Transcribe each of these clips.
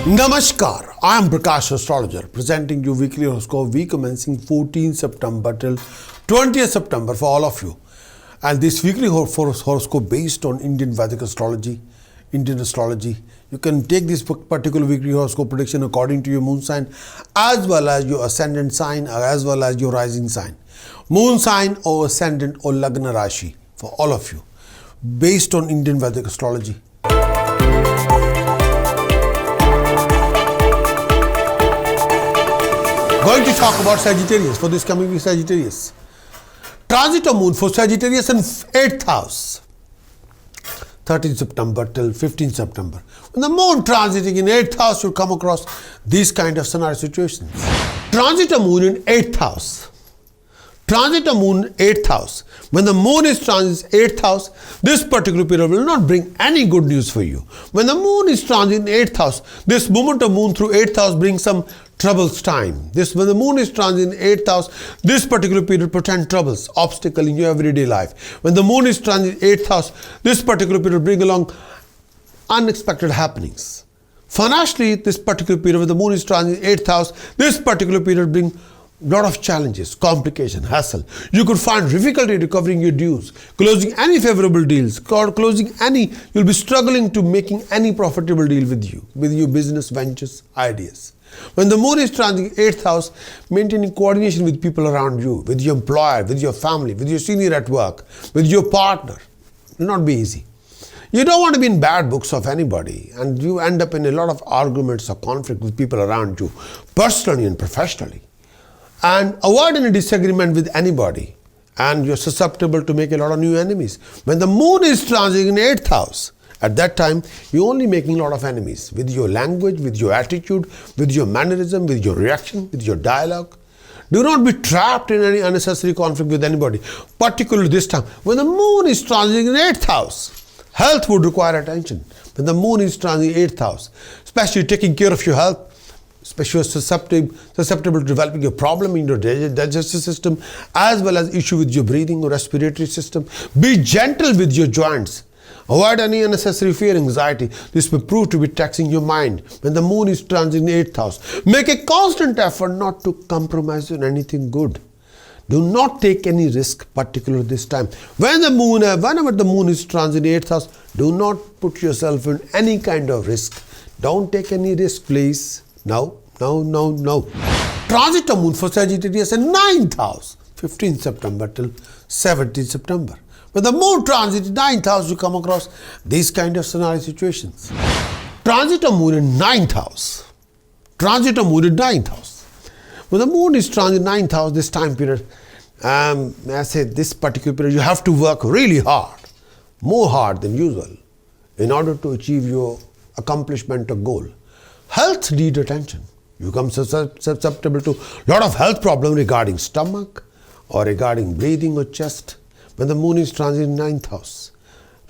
Namaskar, I am Prakash, Astrologer, presenting you weekly horoscope week commencing 14 September till 20th September for all of you. And this weekly horoscope based on Indian Vedic astrology, Indian astrology. You can take this particular weekly horoscope prediction according to your moon sign as well as your ascendant sign as well as your rising sign. Moon sign or ascendant or Lagna Rashi for all of you based on Indian Vedic astrology. Going to talk about Sagittarius for this coming week. Sagittarius. Transit of moon for Sagittarius in 8th house. 13th September till 15th September. When the moon transiting in 8th house, you'll come across these kind of scenario situations. Transit of moon in 8th house. Transit of moon in 8th house. When the moon is transit 8th house, this particular period will not bring any good news for you. When the moon is transit in 8th house, this movement of moon through 8th house brings some troubles time. When the moon is transit in 8th house, this particular period presents troubles, obstacle in your everyday life. When the moon is transit in 8th house, this particular period brings along unexpected happenings. Financially, this particular period when the moon is transit in 8th house, this particular period brings lot of challenges, complication, hassle. You could find difficulty recovering your dues, closing any favorable deals, you'll be struggling to making any profitable deal with your business ventures, ideas. When the moon is transiting 8th house, maintaining coordination with people around you, with your employer, with your family, with your senior at work, with your partner, will not be easy. You don't want to be in bad books of anybody and you end up in a lot of arguments or conflict with people around you, personally and professionally. And avoid any disagreement with anybody and you're susceptible to make a lot of new enemies. When the moon is transiting in 8th house, at that time, you're only making a lot of enemies with your language, with your attitude, with your mannerism, with your reaction, with your dialogue. Do not be trapped in any unnecessary conflict with anybody, particularly this time. When the moon is transiting in 8th house, health would require attention. When the moon is transiting in 8th house, especially taking care of your health, especially susceptible to developing a problem in your digestive system, as well as issue with your breathing or respiratory system. Be gentle with your joints. Avoid any unnecessary fear, anxiety. This may prove to be taxing your mind. When the moon is transiting in 8th house, make a constant effort not to compromise on anything good. Do not take any risk, particularly this time. Whenever the moon is transiting in 8th house, do not put yourself in any kind of risk. Don't take any risk, please. No. Transit of moon for Sagittarius in 9th house, 15th September till 17th September. When the moon transit in 9th house, you come across these kind of scenario situations. Transit of moon in 9th house. Transit of moon in 9th house. When the moon is transit in 9th house, this time period, I say this particular period, you have to work really hard, more hard than usual, in order to achieve your accomplishment or goal. Health needs attention. You become susceptible to a lot of health problems regarding stomach or regarding breathing or chest. When the moon is transit in 9th house.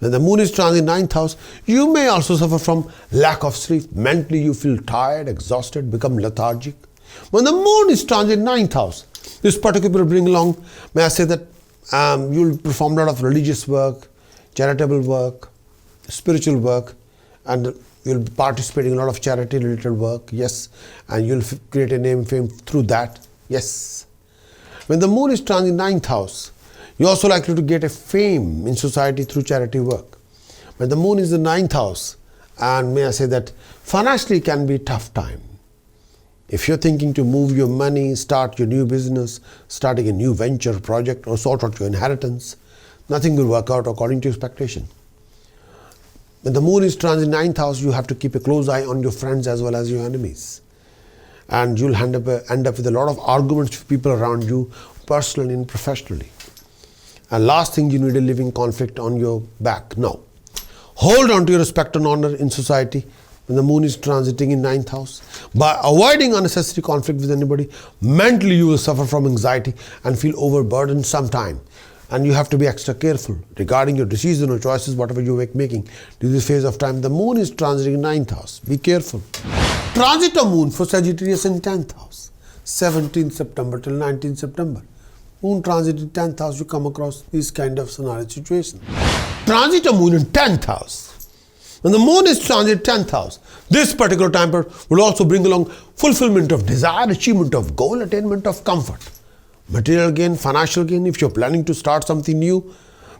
When the moon is transit in 9th house, you may also suffer from lack of sleep. Mentally, you feel tired, exhausted, become lethargic. When the moon is transit in 9th house, this particular bring along, may I say that you'll perform a lot of religious work, charitable work, spiritual work, and you'll be participating in a lot of charity-related work, yes, and you'll create a name, fame through that, yes. When the moon is transit in 9th house, you're also likely to get a fame in society through charity work. When the moon is in 9th house, and may I say that financially can be a tough time. If you're thinking to move your money, start your new business, starting a new venture project, or sort out your inheritance, nothing will work out according to expectation. When the moon is transit in 9th house, you have to keep a close eye on your friends as well as your enemies. And you'll end up with a lot of arguments with people around you, personally and professionally. And last thing, you need a living conflict on your back. No. Hold on to your respect and honor in society when the moon is transiting in 9th house. By avoiding unnecessary conflict with anybody, mentally you will suffer from anxiety and feel overburdened sometime. And you have to be extra careful regarding your decision or choices, whatever you making during this phase of time. The moon is transiting in 9th house. Be careful. Transit of moon for Sagittarius in 10th house. 17th September till 19th September. Moon transit in 10th house, you come across these kind of scenario situations. Transit of moon in 10th house. When the moon is transit 10th house, this particular time period will also bring along fulfillment of desire, achievement of goal, attainment of comfort, material gain, financial gain. If you're planning to start something new,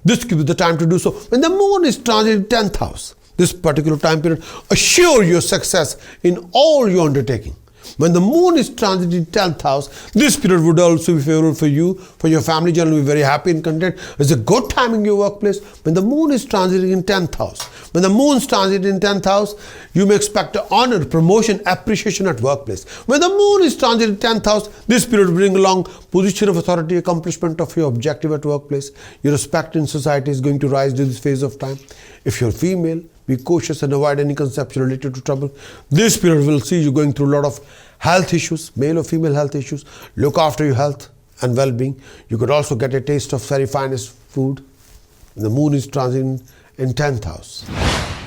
this could be the time to do so. When the moon is transit 10th house, this particular time period, assure your success in all your undertaking. When the moon is transit in 10th house, this period would also be favorable for you, for your family. Generally be very happy and content. It's a good time in your workplace. When the moon is transiting in 10th house, when the moon is transiting in 10th house, you may expect honor, promotion, appreciation at workplace. When the moon is transiting in 10th house, this period will bring along position of authority, accomplishment of your objective at workplace. Your respect in society is going to rise during this phase of time. If you're female, be cautious and avoid any conception related to trouble. This period will see you going through a lot of health issues, male or female health issues. Look after your health and well-being. You could also get a taste of very finest food. The moon is transiting in 10th house.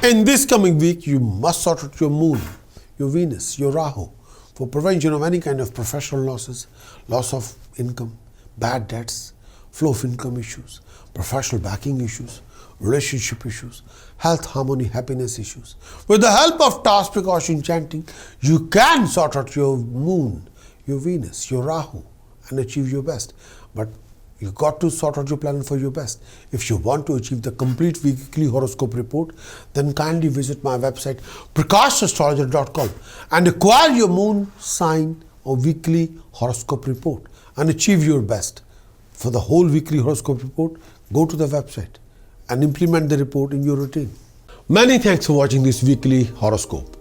In this coming week, you must sort out your moon, your Venus, your Rahu for prevention of any kind of professional losses, loss of income, bad debts, flow of income issues, professional backing issues, relationship issues, health, harmony, happiness issues. With the help of task precaution chanting, you can sort out your moon, your Venus, your Rahu and achieve your best. But you got to sort out your plan for your best. If you want to achieve the complete weekly horoscope report, then kindly visit my website prakashastrologer.com and acquire your moon sign or weekly horoscope report and achieve your best. For the whole weekly horoscope report, go to the website and implement the report in your routine. Many thanks for watching this weekly horoscope.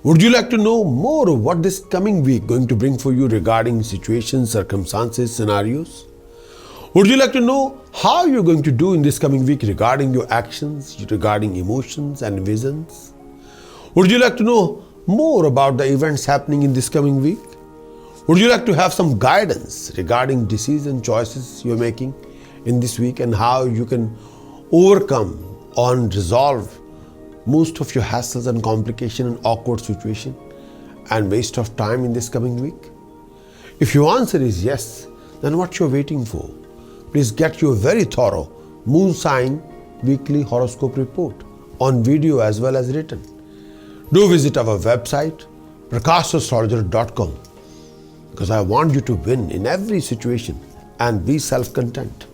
Would you like to know more of what this coming week going to bring for you regarding situations, circumstances, scenarios? Would you like to know how you're going to do in this coming week regarding your actions, regarding emotions and visions? Would you like to know more about the events happening in this coming week? Would you like to have some guidance regarding decision choices you're making in this week and how you can overcome and resolve most of your hassles and complication and awkward situation and waste of time in this coming week? If your answer is yes, then what you're waiting for? Please get your very thorough moon sign weekly horoscope report on video as well as written. Do visit our website prakashastrologer.com because I want you to win in every situation and be self-content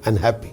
and happy.